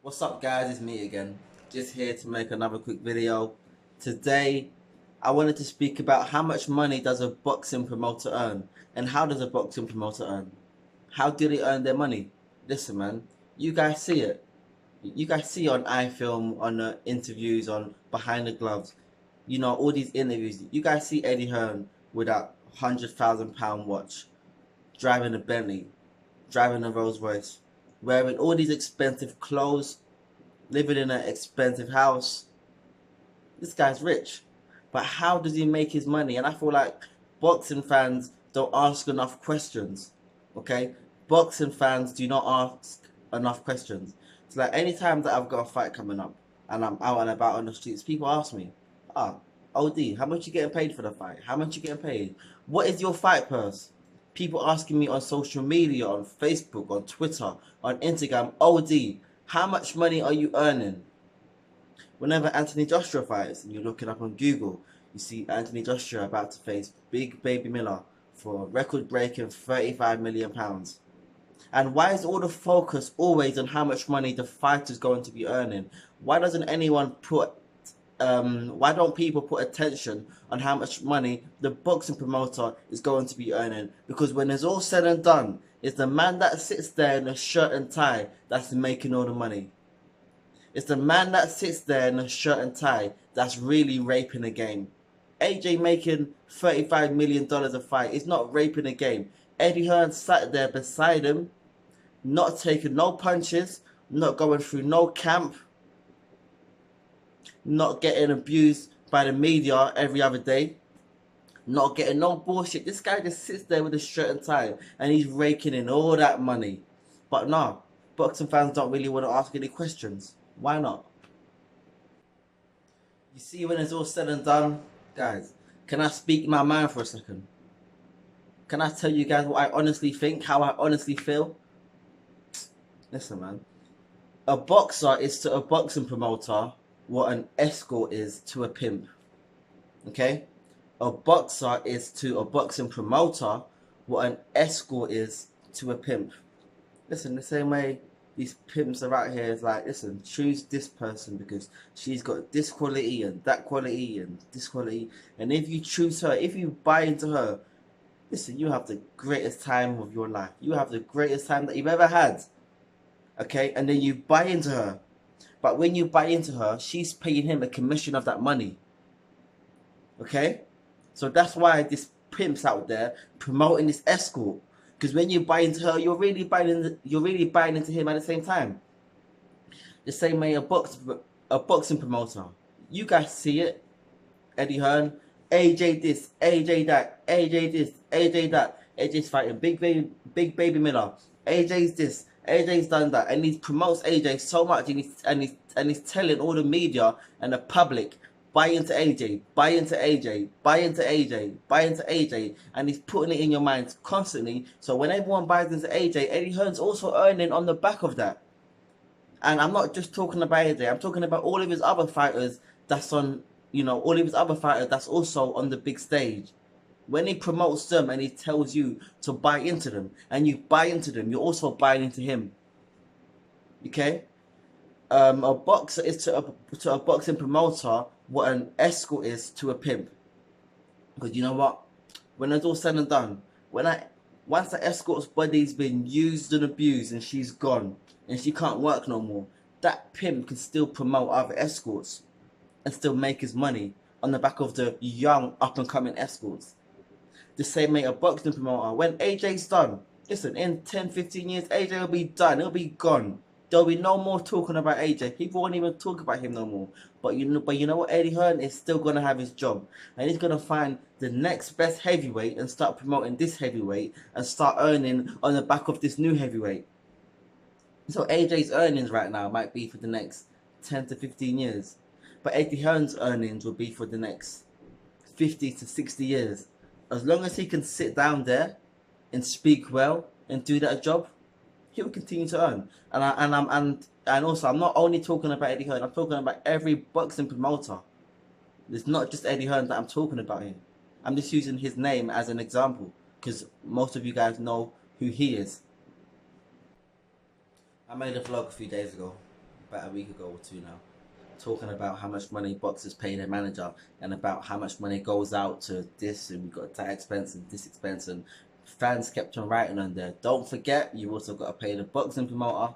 What's up guys, it's me again, just here to make another quick video. Today I wanted to speak about how much money does a boxing promoter earn, and how does a boxing promoter earn? How do they earn their money? Listen man, you guys see it. You guys see on iFilm, on the interviews, on Behind the Gloves, you know, all these interviews. You guys see Eddie Hearn with that £100,000 watch, driving a Bentley, driving a Rolls Royce, wearing all these expensive clothes, living in an expensive house. This guy's rich. But how does he make his money? And I feel like boxing fans don't ask enough questions. Okay? Boxing fans do not ask enough questions. It's like anytime that I've got a fight coming up and I'm out and about on the streets, people ask me, OD, how much you getting paid for the fight? How much you getting paid? What is your fight purse? People asking me on social media, on Facebook, on Twitter, on Instagram, OD, how much money are you earning? Whenever Anthony Joshua fights and you're looking up on Google, you see Anthony Joshua about to face Big Baby Miller for a record-breaking £35 million. And why is all the focus always on how much money the fighter's going to be earning? Why doesn't anyone why don't people put attention on how much money the boxing promoter is going to be earning? Because when it's all said and done, it's the man that sits there in a shirt and tie that's making all the money. It's the man that sits there in a shirt and tie that's really raping the game. AJ making $35 million a fight is not raping the game. Eddie Hearn sat there beside him, not taking no punches, not going through no camp, not getting abused by the media every other day, not getting no bullshit. This guy just sits there with a shirt and tie and he's raking in all that money. But nah, boxing fans don't really want to ask any questions. Why not? You see, when it's all said and done, guys, can I speak my mind for a second? Can I tell you guys what I honestly think, how I honestly feel? Listen man, a boxer is to a boxing promoter what an escort is to a pimp. Okay? A boxer is to a boxing promoter what an escort is to a pimp. Listen, the same way these pimps are out here is like, listen, choose this person because she's got this quality and that quality and this quality. And if you choose her, if you buy into her, listen, you have the greatest time of your life. You have the greatest time that you've ever had. Okay? And then you buy into her. But when you buy into her, she's paying him a commission of that money. Okay? So that's why this pimp's out there promoting this escort. Because when you buy into her, you're really buying into him at the same time. The same way a boxing promoter. You guys see it. Eddie Hearn, AJ this, AJ that, AJ this, AJ that. AJ's fighting Big Baby Miller. AJ's this, AJ's done that, and he promotes AJ so much, and he's telling all the media and the public, buy into AJ, buy into AJ, buy into AJ, buy into AJ, and he's putting it in your mind constantly. So when everyone buys into AJ, Eddie Hearn's also earning on the back of that. And I'm not just talking about AJ, I'm talking about all of his other fighters that's on, you know, all of his other fighters that's also on the big stage. When he promotes them and he tells you to buy into them, and you buy into them, you're also buying into him. Okay? A boxer is to a boxing promoter what an escort is to a pimp. Because you know what? When it's all said and done, once the escort's body's been used and abused and she's gone and she can't work no more, that pimp can still promote other escorts and still make his money on the back of the young up and coming escorts. The same way a boxing promoter, when AJ's done, listen, in 10-15 years AJ will be done, he'll be gone. There'll be no more talking about AJ. People won't even talk about him no more. But you know what? Eddie Hearn is still gonna have his job, and he's gonna find the next best heavyweight and start promoting this heavyweight and start earning on the back of this new heavyweight. So AJ's earnings right now might be for the next 10 to 15 years, but Eddie Hearn's earnings will be for the next 50 to 60 years. As long as he can sit down there and speak well and do that job, he will continue to earn. And also, I'm not only talking about Eddie Hearn, I'm talking about every boxing promoter. It's not just Eddie Hearn that I'm talking about here. I'm just using his name as an example because most of you guys know who he is. I made a vlog a few days ago about a week ago or two now, talking about how much money boxers pay their manager and about how much money goes out to this, and we got that expense and this expense, and fans kept on writing on there. Don't forget, you also got to pay the boxing promoter.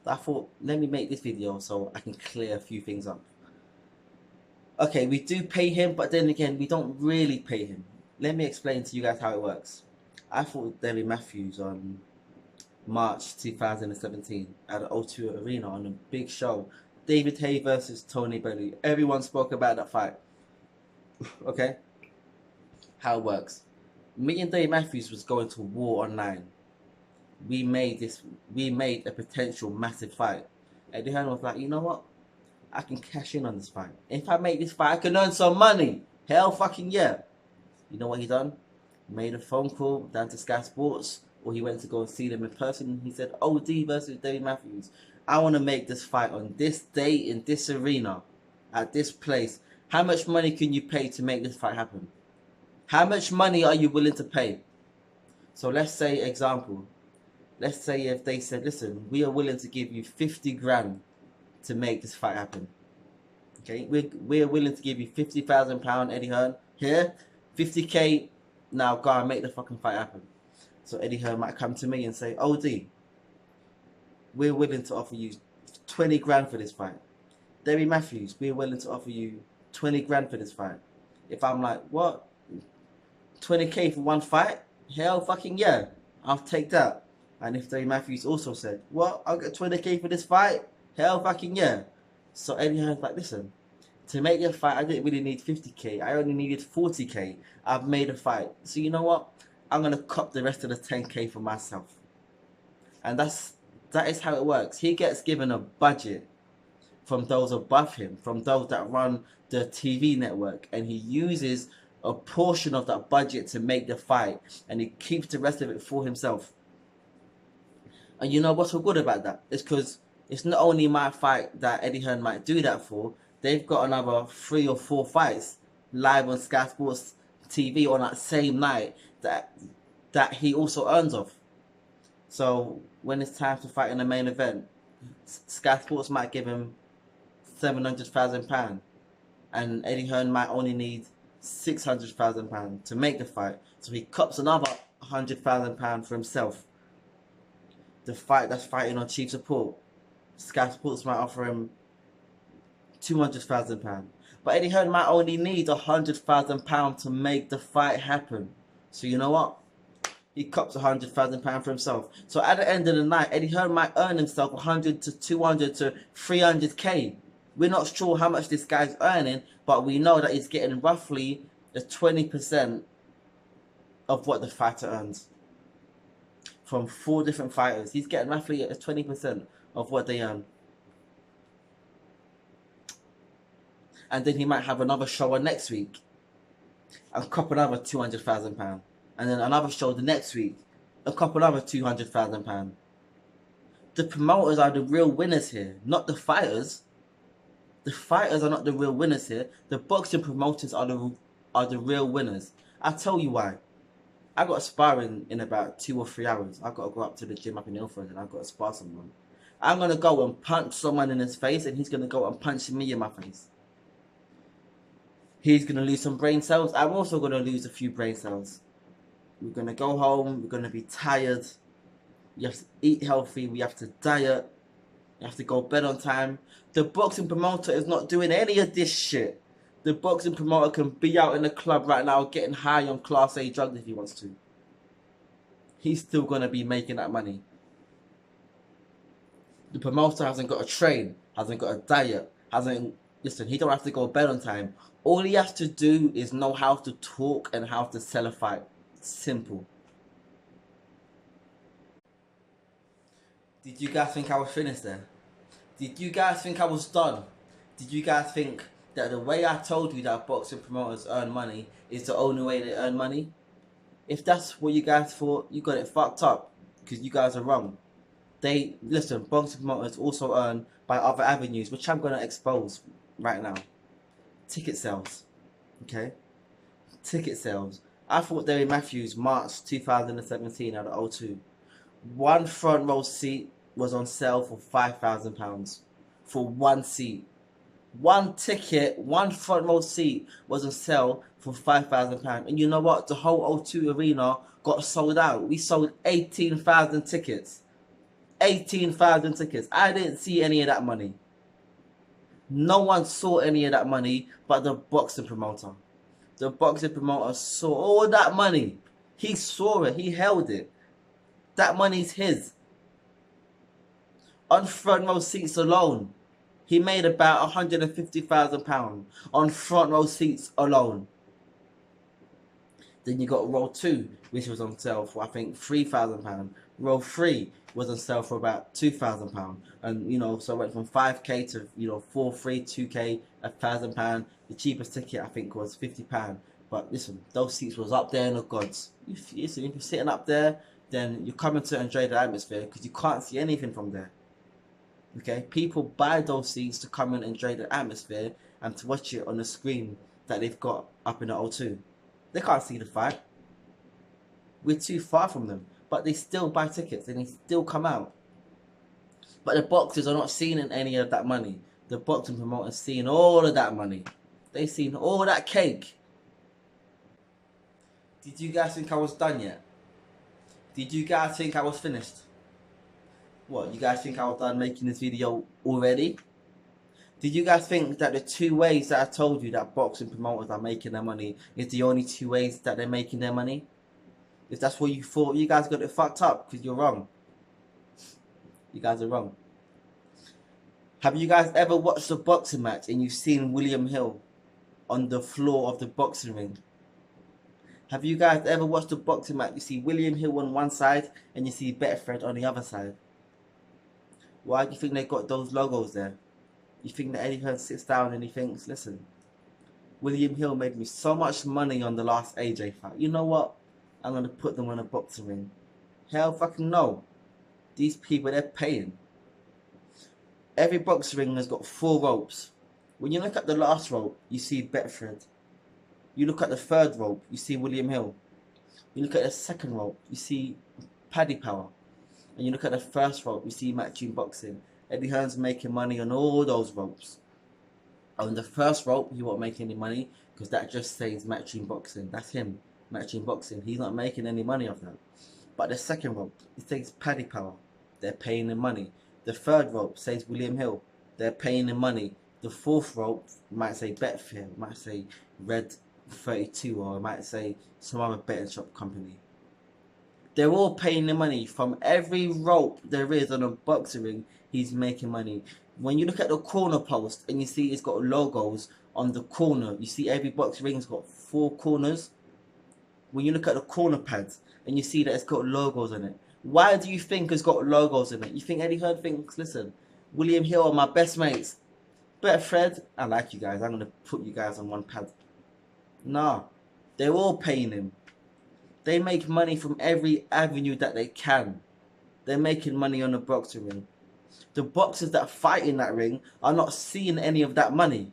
I thought, let me make this video so I can clear a few things up. Okay, we do pay him, but then again, we don't really pay him. Let me explain to you guys how it works. I fought Davies Matthews on March 2017 at the O2 Arena on a big show. David Haye versus Tony Bellew. Everyone spoke about that fight. Okay? How it works. Me and Davies Matthews was going to war online. We made a potential massive fight. Eddie Hearn was like, you know what? I can cash in on this fight. If I make this fight, I can earn some money. Hell fucking yeah. You know what he done? Made a phone call down to Sky Sports, or he went to go and see them in person. He said, OD versus Davies Matthews. I want to make this fight on this day in this arena, at this place. How much money can you pay to make this fight happen? How much money are you willing to pay? So let's say, example, let's say if they said, listen, we are willing to give you 50 grand to make this fight happen. Okay, we're willing to give you £50,000, Eddie Hearn. Here, 50k, now go and make the fucking fight happen. So Eddie Hearn might come to me and say, OD, we're willing to offer you 20 grand for this fight. Davies Matthews, we're willing to offer you 20 grand for this fight. If I'm like, what? 20k for one fight? Hell fucking yeah, I'll take that. And if Davies Matthews also said, what? I'll get 20k for this fight? Hell fucking yeah. So Eddie Hearn's like, listen, to make your fight, I didn't really need 50k. I only needed 40k. I've made a fight. So you know what? I'm going to cop the rest of the 10k for myself. And that is how it works. He gets given a budget from those above him, from those that run the TV network, and he uses a portion of that budget to make the fight, and he keeps the rest of it for himself. And you know what's so good about that? It's because it's not only my fight that Eddie Hearn might do that for. They've got another 3 or 4 fights live on Sky Sports TV on that same night that he also earns off. So when it's time to fight in the main event, Sky Sports might give him £700,000, and Eddie Hearn might only need £600,000 to make the fight. So he cops another £100,000 for himself. The fight that's fighting on chief support, Sky Sports might offer him £200,000. But Eddie Hearn might only need £100,000 to make the fight happen. So you know what? He cops £100,000 for himself. So at the end of the night, Eddie Hearn might earn himself 100 to 200 to 300k. We're not sure how much this guy's earning, but we know that he's getting roughly the 20% of what the fighter earns. From 4 different fighters, he's getting roughly 20% of what they earn. And then he might have another show on next week and cop another £200,000. And then another show the next week and cop another £200,000. The promoters are the real winners here, not the fighters. The fighters are not the real winners here. The boxing promoters are the real winners. I'll tell you why. I got sparring in about 2 or 3 hours. I got to go up to the gym up in Ilford and I got to spar someone. I'm going to go and punch someone in his face, and he's going to go and punch me in my face. He's going to lose some brain cells. I'm also going to lose a few brain cells. We're going to go home. We're going to be tired. We have to eat healthy. We have to diet. You have to go to bed on time. The boxing promoter is not doing any of this shit. The boxing promoter can be out in the club right now getting high on Class A drugs if he wants to. He's still going to be making that money. The promoter hasn't got to train, hasn't got a diet, listen, he don't have to go to bed on time. All he has to do is know how to talk and how to sell a fight. Simple. Did you guys think I was finished there? Did you guys think I was done? Did you guys think that the way I told you that boxing promoters earn money is the only way they earn money? If that's what you guys thought, you got it fucked up, because you guys are wrong. Listen, boxing promoters also earn by other avenues, which I'm going to expose right now. Ticket sales. Okay? Ticket sales. I fought Davies Matthews March 2017 at the O2. One front row seat was on sale for £5,000. for one seat. One ticket, one front row seat was on sale for £5,000. And you know what? The whole O2 Arena got sold out. We sold 18,000 tickets. 18,000 tickets. I didn't see any of that money. No one saw any of that money but the boxing promoter. The boxing promoter saw all that money. He saw it. He held it. That money's his. On front row seats alone, he made about £150,000 on front row seats alone. Then you got row 2, which was on sale for I think £3,000. Row 3 was on sale for about £2,000. And you know, so it went from 5k to 4, 3, 2k, £1,000. The cheapest ticket I think was £50. But listen, those seats was up there in the gods. If you're sitting up there, then you're coming to enjoy the atmosphere because you can't see anything from there. Okay, people buy those seats to come and enjoy the atmosphere and to watch it on the screen that they've got up in the O2. They can't see the fight. We're too far from them, but they still buy tickets and they still come out. But the boxers are not seeing any of that money. The boxing promoters seeing all of that money. They seen all that cake. Did you guys think I was done yet? Did you guys think I was finished? What, you guys think I was done making this video already? Did you guys think that the 2 ways that I told you that boxing promoters are making their money is the only 2 ways that they're making their money? If that's what you thought, you guys got it fucked up because you're wrong. You guys are wrong. Have you guys ever watched a boxing match and you've seen William Hill on the floor of the boxing ring? Have you guys ever watched a boxing match? You see William Hill on one side and you see Betfred on the other side. Why do you think they got those logos there? You think that Eddie Hearn sits down and he thinks, listen, William Hill made me so much money on the last AJ fight. You know what? I'm going to put them on a boxing ring. Hell fucking no. These people, they're paying. Every boxing ring has got 4 ropes. When you look at the last rope, you see Betfred. You look at the 3rd rope, you see William Hill. You look at the 2nd rope, you see Paddy Power. And you look at the 1st rope, you see Matchroom Boxing. Eddie Hearn's making money on all those ropes. On the 1st rope, he won't make any money because that just says Matchroom Boxing. That's him, Matchroom Boxing. He's not making any money off that. But the 2nd rope, it says Paddy Power. They're paying him money. The 3rd rope says William Hill. They're paying him money. The 4th rope might say Betfair, might say Red 32, or it might say some other betting shop company. They're all paying the money. From every rope there is on a boxing ring, he's making money. When you look at the corner post and you see it's got logos on the corner, you see every boxing ring's got 4 corners. When you look at the corner pads and you see that it's got logos on it, why do you think it's got logos in it? You think Eddie Hearn thinks, listen, William Hill are my best mates. Betfred, I like you guys, I'm going to put you guys on one pad. Nah, they're all paying him. They make money from every avenue that they can. They're making money on the boxing ring. The boxers that fight in that ring are not seeing any of that money.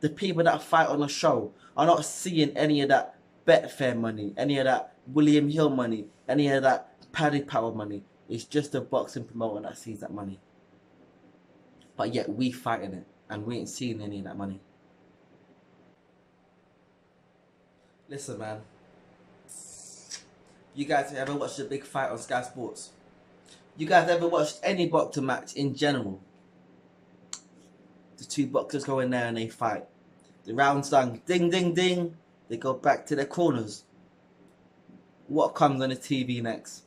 The people that fight on the show are not seeing any of that Betfair money, any of that William Hill money, any of that Paddy Power money. It's just the boxing promoter that sees that money. But yet we fighting it and we ain't seeing any of that money. Listen, man. You guys ever watched a big fight on Sky Sports? You guys ever watched any boxing match in general? The 2 boxers go in there and they fight. The round's done. Ding, ding, ding. They go back to their corners. What comes on the TV next?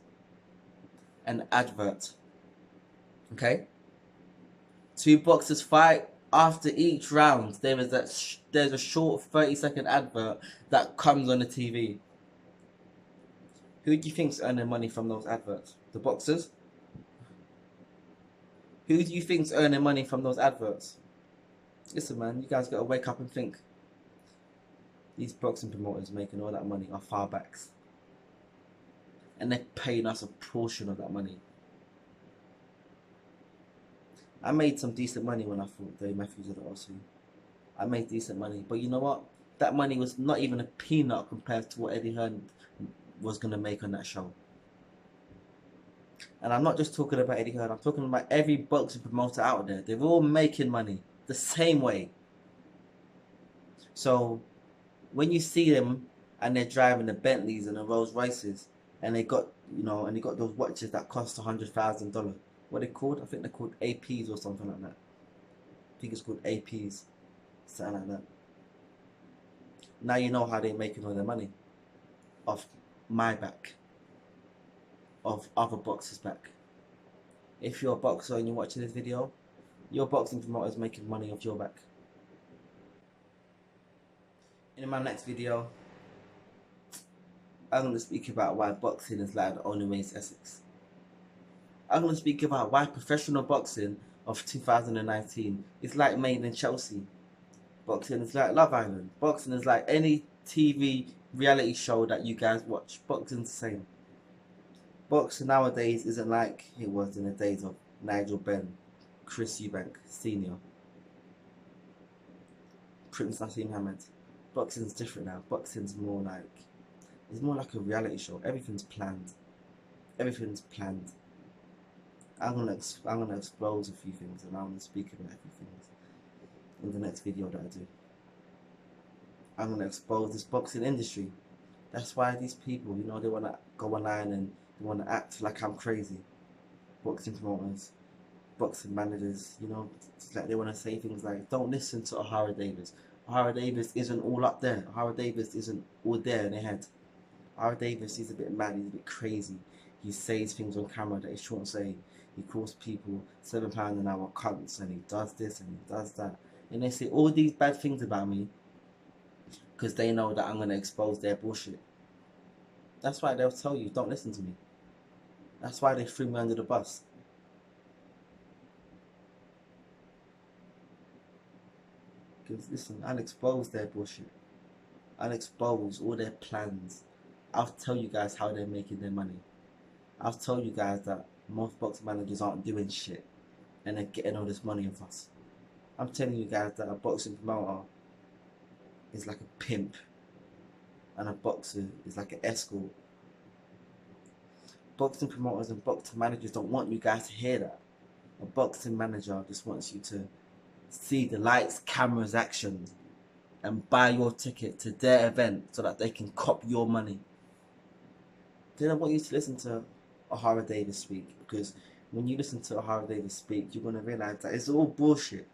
An advert. Okay? 2 boxers fight. After each round, there's a short 30-second advert that comes on the TV. Who do you think's earning money from those adverts? The boxers? Who do you think's earning money from those adverts? Listen, man, you guys gotta wake up and think. These boxing promoters making all that money off our backs. And they're paying us a portion of that money. I made some decent money when I fought Dave Matthews at the OC. I made decent money. But you know what? That money was not even a peanut compared to what Eddie Hearn was going to make on that show. And I'm not just talking about Eddie Hearn, I'm talking about every boxing promoter out there. They're all making money the same way. So when you see them and they're driving the Bentleys and the Rolls Royces, and they got, and they got those watches that cost $100,000. What are they called? I think they're called APs or something like that. I think it's called APs, something like that. Now you know how they're making all their money off my back, of other boxers' back. If you're a boxer and you're watching this video, your boxing promoter is making money off your back. In my next video, I'm going to speak about why boxing is like the only way to Essex. I'm going to speak about why professional boxing of 2019 is like Made in Chelsea. Boxing is like Love Island. Boxing is like any TV reality show that you guys watch. Boxing's the same. Boxing nowadays isn't like it was in the days of Nigel Benn, Chris Eubank Sr., Prince Nassim Hamed. Boxing's different now. Boxing's more like, it's more like a reality show. Everything's planned. Everything's planned. I'm gonna expose a few things, and I'm gonna speak about a few things in the next video that I do. I'm gonna expose this boxing industry. That's why these people, they wanna go online and they wanna act like I'm crazy. Boxing promoters, boxing managers, it's like they wanna say things like, "Don't listen to Ohara Davies. Ohara Davies isn't all up there. Ohara Davies isn't all there in their head. Ohara Davies is a bit mad. He's a bit crazy. He says things on camera that he shouldn't say. He calls people £7 an hour cunts, and he does this and he does that." And they say all these bad things about me because they know that I'm going to expose their bullshit. That's why they'll tell you, don't listen to me. That's why they threw me under the bus. Because listen, I'll expose their bullshit. I'll expose all their plans. I'll tell you guys how they're making their money. I'll tell you guys that most boxing managers aren't doing shit and they're getting all this money off us. I'm telling you guys that a boxing promoter is like a pimp and a boxer is like an escort. Boxing promoters and boxing managers don't want you guys to hear that. A boxing manager just wants you to see the lights, cameras, action and buy your ticket to their event so that they can cop your money. They don't want you to listen to Ohara Davies speak, because when you listen to Ohara Davies speak, you're going to realise that it's all bullshit.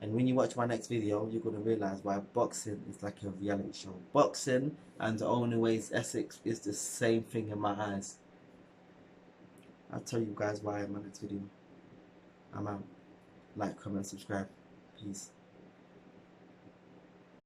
And when you watch my next video, you're going to realise why boxing is like a reality show. Boxing and The Only Way is Essex is the same thing in my eyes. I'll tell you guys why in my next video. I'm out. Like, comment, subscribe. Peace.